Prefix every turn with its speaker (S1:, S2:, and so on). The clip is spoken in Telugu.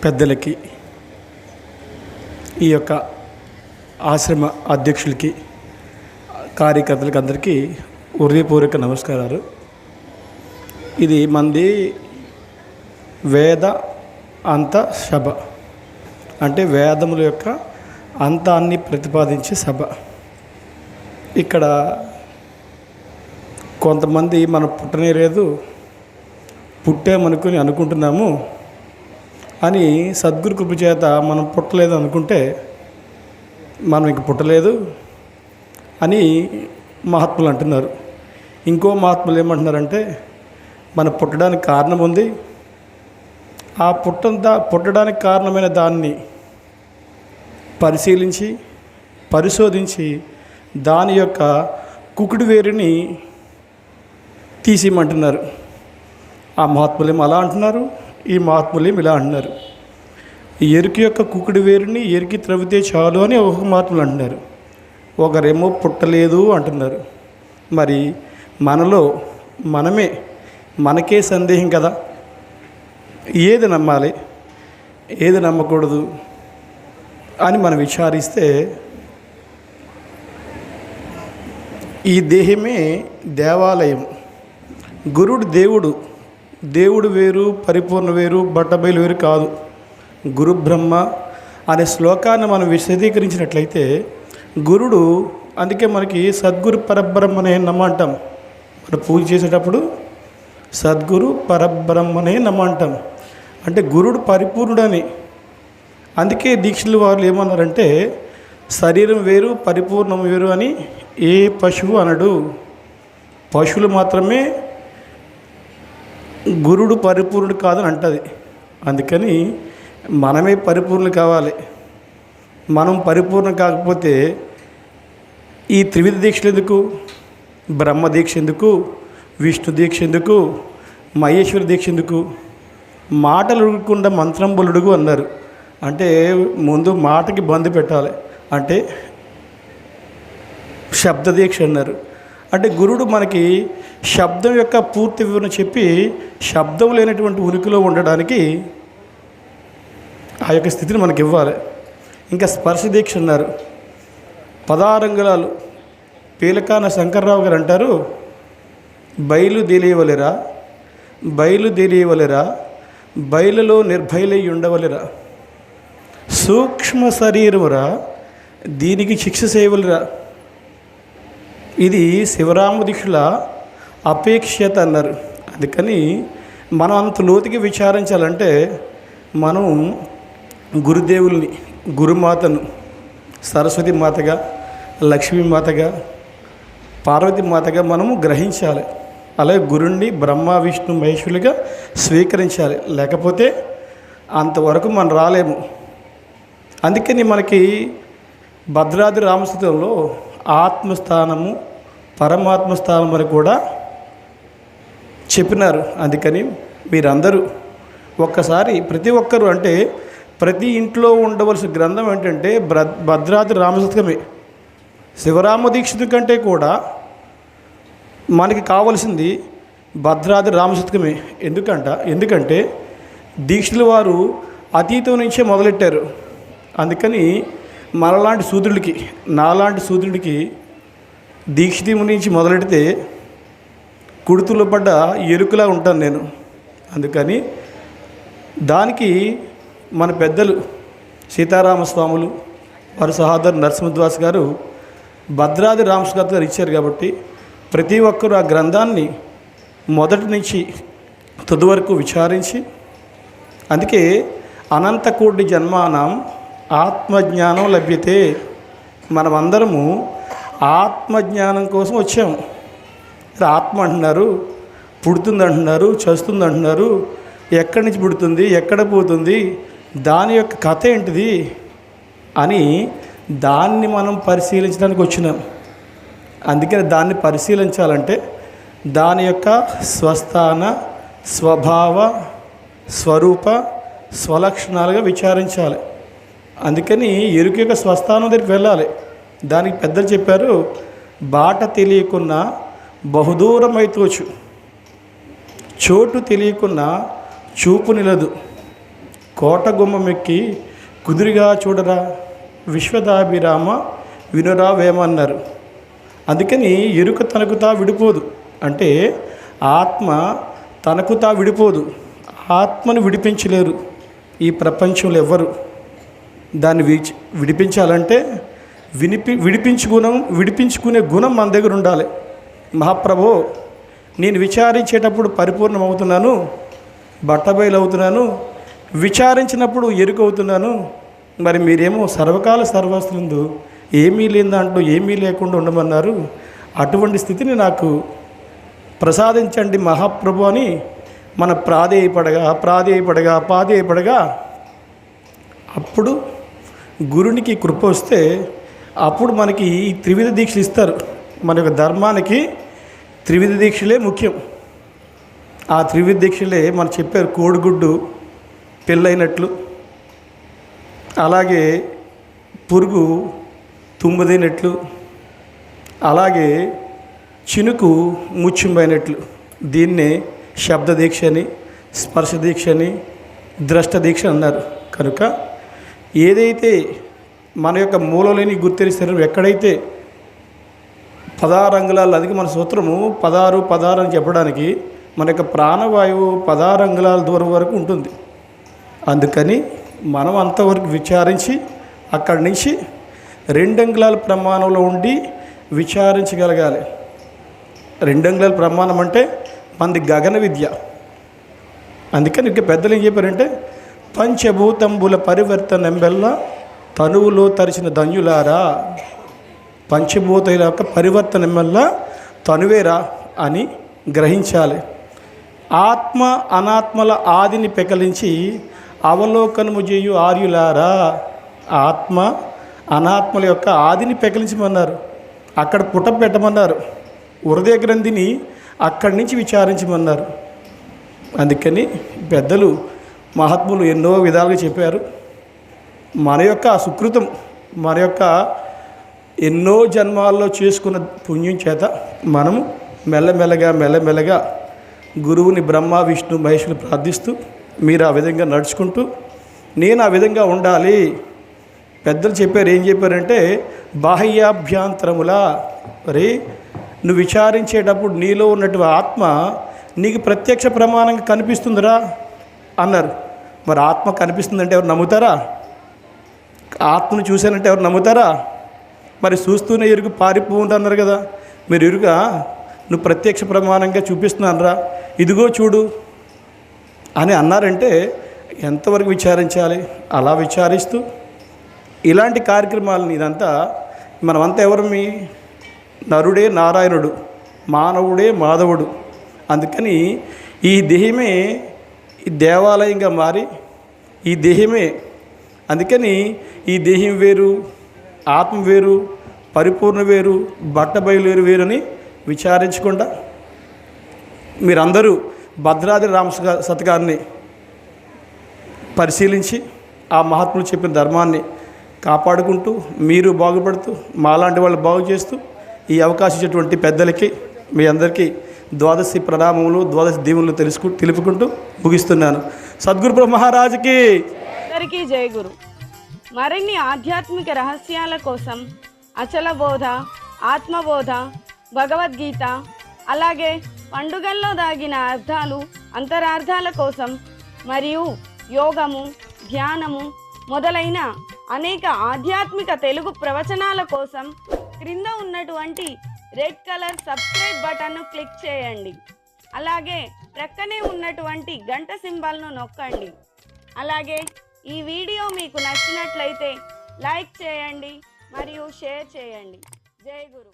S1: పెద్దలకి, ఈ యొక్క ఆశ్రమ అధ్యక్షులకి, కార్యకర్తలకి అందరికీ హృదయపూర్వక నమస్కారాలు. ఇది మంది వేద అంత సభ, అంటే వేదముల యొక్క అంతాన్ని ప్రతిపాదించే సభ. ఇక్కడ కొంతమంది మనం పుట్టనే లేదు, పుట్టామనుకుని అనుకుంటున్నాము అని సద్గురు కృప చేత మనం పుట్టలేదు అనుకుంటే మనం ఇంక పుట్టలేదు అని మహాత్ములు అంటున్నారు. ఇంకో మహాత్ములు ఏమంటున్నారంటే మన పుట్టడానికి కారణం ఉంది, ఆ పుట్టడానికి కారణమైన దాన్ని పరిశీలించి పరిశోధించి దాని యొక్క కుకుడు వేరుని తీసేయమంటున్నారు. ఆ మహాత్ములేమో అలా అంటున్నారు, ఈ మహాత్ములేమో ఇలా అంటున్నారు. ఎరుక యొక్క కుకుడు వేరుని ఎరికి త్రవ్వితే చాలు అని ఒక మహాత్ములు అంటున్నారు, ఒకరేమో పుట్టలేదు అంటున్నారు. మరి మనలో మనకే సందేహం కదా, ఏది నమ్మాలి ఏది నమ్మకూడదు అని మనం విచారిస్తే ఈ దేహమే దేవాలయం, గురుడు దేవుడు వేరు, పరిపూర్ణ వేరు, బట్టబయలు వేరు కాదు. గురు బ్రహ్మ అనే శ్లోకాన్ని మనం విశదీకరించినట్లయితే గురుడు, అందుకే మనకి సద్గురు పరబ్రహ్మనే నమ్మంటాం. మనం పూజ చేసేటప్పుడు సద్గురు పరబ్రహ్మనే నమ్మంటాం, అంటే గురుడు పరిపూర్ణుడని. అందుకే దీక్షలు వారు ఏమన్నారంటే శరీరం వేరు పరిపూర్ణం వేరు అని ఏ పశువు అనడు. పశువులు మాత్రమే గురుడు పరిపూర్ణుడు కాదని అంటది. అందుకని మనమే పరిపూర్ణులు కావాలి. మనం పరిపూర్ణం కాకపోతే ఈ త్రివిధ దీక్షలు ఎందుకు, బ్రహ్మ దీక్ష ఎందుకు, విష్ణు దీక్ష ఎందుకు, మహేశ్వర దీక్ష ఎందుకు? మాటలు అడగకుండా మంత్రం బలుడుగు అన్నారు. అంటే ముందు మాటకి బంద్ పెట్టాలి, అంటే శబ్ద దీక్ష అన్నారు. అంటే గురుడు మనకి శబ్దం యొక్క పూర్తి వివరణ చెప్పి శబ్దం లేనటువంటి ఉనికిలో ఉండడానికి ఆ యొక్క స్థితిని మనకి ఇవ్వాలి. ఇంకా స్పర్శ దీక్ష అన్నారు. 16 అంగుళాలు పీలకాన శంకర్రావు గారు అంటారు, బయలుదేరియవలెరా బయలులో నిర్భయలై ఉండవలెరా, సూక్ష్మ శరీరమురా దీనికి శిక్ష చేయవలెరా. ఇది శివరామ దీక్షల అపేక్షత అన్నారు. అందుకని మనం అంత లోతుగా విచారించాలంటే మనం గురుదేవుల్ని, గురుమాతను సరస్వతి మాతగా, లక్ష్మీమాతగా, పార్వతీ మాతగా మనము గ్రహించాలి. అలాగే గురుణ్ణి బ్రహ్మ విష్ణు మహేశ్వరులుగా స్వీకరించాలి. లేకపోతే అంతవరకు మనం రాలేము. అందుకని మనకి భద్రాద్రి రామస్థితంలో ఆత్మస్థానము పరమాత్మ స్థానం అని కూడా చెప్పినారు. అందుకని మీరందరూ ఒక్కసారి ప్రతి ఒక్కరు, అంటే ప్రతి ఇంట్లో ఉండవలసిన గ్రంథం ఏంటంటే భద్రాద్రి రామశతకమే. శివరామ దీక్షితు కంటే కూడా మనకి కావలసింది భద్రాద్రి రామశతకమే. ఎందుకంటే దీక్షల వారు అతీతం నుంచే మొదలెట్టారు. అందుకని మనలాంటి శూద్రుడికి, నాలాంటి శూద్రుడికి దీక్షితి నుంచి మొదలెడితే కుడుతులో పడ్డ ఎరుకులా ఉంటాను నేను. అందుకని దానికి మన పెద్దలు సీతారామస్వాములు, వారి సహోదరు నరసింహదాస్ గారు భద్రాద్రి రామస్వామి గారు ఇచ్చారు. కాబట్టి ప్రతి ఒక్కరూ ఆ గ్రంథాన్ని మొదటి నుంచి తుది వరకు విచారించి, అందుకే అనంతకోటి జన్మానం ఆత్మజ్ఞానం లభ్యతే. మనమందరము ఆత్మజ్ఞానం కోసం వచ్చాము. ఆత్మ అంటున్నారు, పుడుతుంది అంటున్నారు, చస్తుంది అంటున్నారు. ఎక్కడి నుంచి పుడుతుంది, ఎక్కడ పోతుంది, దాని యొక్క కథ ఏంటిది అని దాన్ని మనం పరిశీలించడానికి వచ్చినాం. అందుకని దాన్ని పరిశీలించాలంటే దాని యొక్క స్వస్థాన, స్వభావ, స్వరూప, స్వలక్షణాలుగా విచారించాలి. అందుకని ఎరుక యొక్క స్వస్థానం దగ్గరికి వెళ్ళాలి. దానికి పెద్దలు చెప్పారు, బాట తెలియకున్నా బహుదూరమైతోచు, చోటు తెలియకున్నా చూపు నిలదు, కోట గుమ్మమెక్కి కుదురుగా చూడరా విశ్వదాభిరామ వినురా వేమన్నారు. అందుకని ఎరుక తనకు తా విడిపోదు. అంటే ఆత్మ తనకు తా విడిపోదు. ఆత్మను విడిపించలేరు ఈ ప్రపంచంలో ఎవ్వరు. దాన్ని విడిపించాలంటే విడిపించుకునే గుణం మన దగ్గర ఉండాలి. మహాప్రభో, నేను విచారించేటప్పుడు పరిపూర్ణమవుతున్నాను, బట్టబయలు అవుతున్నాను, విచారించినప్పుడు ఎరుకవుతున్నాను. మరి మీరేమో సర్వకాల సర్వస్సులందు ఏమీ లేని దాంట్లో ఏమీ లేకుండా ఉండమన్నారు. అటువంటి స్థితిని నాకు ప్రసాదించండి మహాప్రభు అని మన ప్రాధేయపడగా అప్పుడు గురునికి కృప వస్తే అప్పుడు మనకి ఈ త్రివిధ దీక్షలు ఇస్తారు. మన యొక్క ధర్మానికి త్రివిధ దీక్షలే ముఖ్యం. ఆ త్రివిధ దీక్షలే మనం చెప్పారు. కోడిగుడ్డు పెళ్ళైనట్లు, అలాగే పురుగు తుమ్ముదైనట్లు, అలాగే చినుకు ముచ్చింబైనట్లు. దీన్నే శబ్ద దీక్ష అని, స్పర్శ దీక్ష అని, ద్రష్ట దీక్ష అన్నారు. కనుక ఏదైతే మన యొక్క మూలలేని గుర్తిరిస్తారు, ఎక్కడైతే 16 అంగుళాలు, అది మన సూత్రము 16 అని చెప్పడానికి మన యొక్క ప్రాణవాయువు 16 అంగుళాల దూరం వరకు ఉంటుంది. అందుకని మనం అంతవరకు విచారించి అక్కడి నుంచి 2 అంగుళాల ప్రమాణంలో ఉండి విచారించగలగాలి. 2 అంగుళాల ప్రమాణం అంటే మనది గగన విద్య. అందుకని ఇక పెద్దలు ఏం చెప్పారంటే, పంచభూతంబుల పరివర్తనంబెల్ల తనువులో తరిచిన ధన్యులారా. పంచభూతాల యొక్క పరివర్తనం వల్ల తనువేరా అని గ్రహించాలి. ఆత్మ అనాత్మల ఆదిని పెకలించి అవలోకనము చేయు ఆర్యులారా. ఆత్మ అనాత్మల యొక్క ఆదిని పెకలించమన్నారు. అక్కడ పుట పెట్టమన్నారు. హృదయ గ్రంథిని అక్కడి నుంచి విచారించమన్నారు. అందుకని పెద్దలు మహాత్ములు ఎన్నో విధాలుగా చెప్పారు. మన యొక్క సుకృతం, మన యొక్క ఎన్నో జన్మాల్లో చేసుకున్న పుణ్యం చేత మనము మెల్లమెల్లగా గురువుని బ్రహ్మ విష్ణు మహేశ్వరులు ప్రార్థిస్తూ మీరు ఆ విధంగా నడుచుకుంటూ నేను ఆ విధంగా ఉండాలి. పెద్దలు చెప్పారు. ఏం చెప్పారంటే, బాహ్యాభ్యాంతరములా మరి నువ్వు విచారించేటప్పుడు నీలో ఉన్నటువంటి ఆత్మ నీకు ప్రత్యక్ష ప్రమాణంగా కనిపిస్తుందిరా అన్నారు. మరి ఆత్మ కనిపిస్తుందంటే ఎవరు నమ్ముతారా? ఆత్మను చూశానంటే ఎవరు నమ్ముతారా? మరి చూస్తూనే ఎరుగు పారిపోతుంటున్నారు కదా. మీరు ఎరుగా నువ్వు ప్రత్యక్ష ప్రమాణంగా చూపిస్తున్నానరా, ఇదిగో చూడు అని అన్నారంటే ఎంతవరకు విచారించాలి? అలా విచారిస్తూ ఇలాంటి కార్యక్రమాలని ఇదంతా మనమంతా ఎవరు? మీ నరుడే నారాయణుడు, మానవుడే మాధవుడు. అందుకని ఈ దేహమే దేవాలయంగా మారి ఈ దేహమే, అందుకని ఈ దేహం వేరు, ఆత్మ వేరు, పరిపూర్ణ వేరు, బట్టబయలు వేరు అని విచారించకుండా మీరందరూ భద్రాద్రి శతకాన్ని పరిశీలించి ఆ మహాత్ములు చెప్పిన ధర్మాన్ని కాపాడుకుంటూ మీరు బాగుపడుతూ మాలాంటి వాళ్ళు బాగు చేస్తూ ఈ అవకాశం ఇచ్చేటువంటి పెద్దలకి మీ అందరికీ ద్వాదశి ప్రణామములు, ద్వాదశి దీవులు తెలుపుకుంటూ ముగిస్తున్నాను. సద్గురు బ్రహ్మ మహారాజుకి
S2: అందరికీ జయ గురు. మరిన్ని ఆధ్యాత్మిక రహస్యాల కోసం అచల బోధ, ఆత్మబోధ, భగవద్గీత, అలాగే పండుగల్లో దాగిన అర్థాలు, అంతరార్థాల కోసం మరియు యోగము, ధ్యానము మొదలైన అనేక ఆధ్యాత్మిక తెలుగు ప్రవచనాల కోసం క్రింద ఉన్నటువంటి రెడ్ కలర్ సబ్స్క్రైబ్ బటన్ను క్లిక్ చేయండి. అలాగే ప్రక్కనే ఉన్నటువంటి గంట సింబల్ను నొక్కండి. అలాగే ఈ వీడియో మీకు నచ్చినట్లయితే లైక్ చేయండి మరియు షేర్ చేయండి. జై గురు.